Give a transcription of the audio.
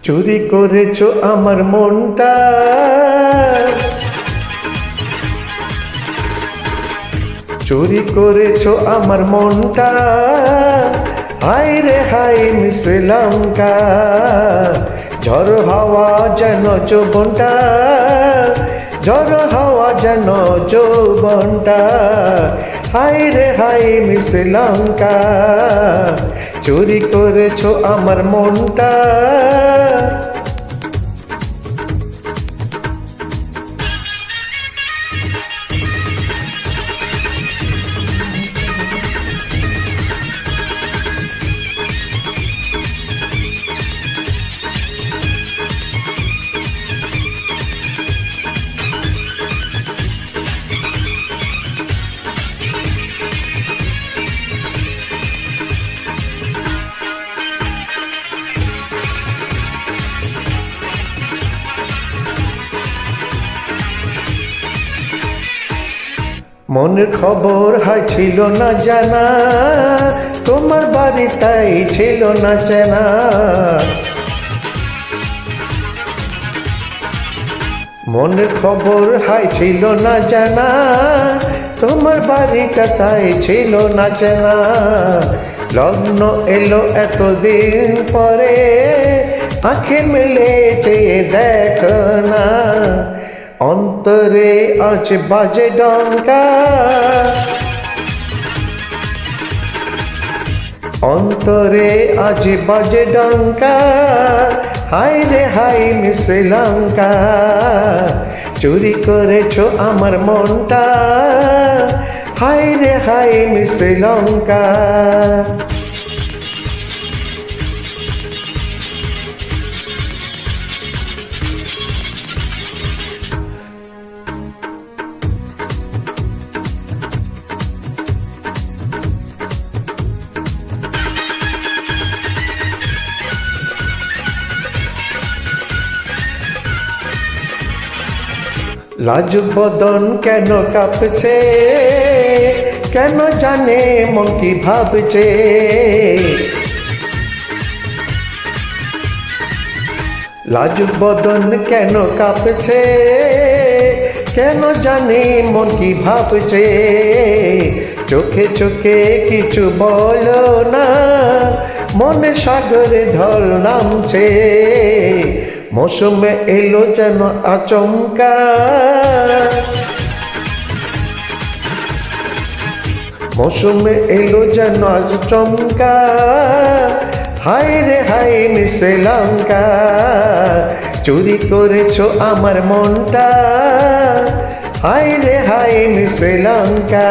চুরি করেছো আমার মনটা, চুরি করেছো আমার মনটা, হায় রে হায় শ্রীলঙ্কা। ঝড় হাওয়া যেন যৌবনটা, ঝড় হাওয়া যেন যৌবনটা, হায় রে হায় শ্রীলঙ্কা। চুরি করেছো আমার মনটা। মনের খবর হাই ছিল না জানা, তোমার বাড়ি তাই ছিল না চেনা। মনের খবর হাই ছিল না জানা, তোমার বাড়িটা তাই ছিল না চেনা। লগ্ন এলো এতদিন পরে, আঁখে মেলে চেয়ে দেখো না। অন্তরে আজ বাজে ডঙ্কা, অন্তরে আজ বাজে ডঙ্কা, হায় রে হায় শ্রীলঙ্কা। চুরি করেছো আমার মনটা, হায় রে হায় শ্রীলঙ্কা। লাজুক বদন কেন কাঁপছে, কেন জানে মন কি ভাবছে। লাজুক বদন কেন কাঁপছে, কেন জানে মন কি ভাবছে। চোখে চোখে কিছু বলো না, মনে সাগরে ঢল নামছে। মৌসুমে এলো যেন আচমকা, মৌসুমে এলো যেন আচমকা, হায় রে হায় শ্রীলঙ্কা। চুরি করেছো আমার মনটা, হায় রে হায় শ্রীলঙ্কা।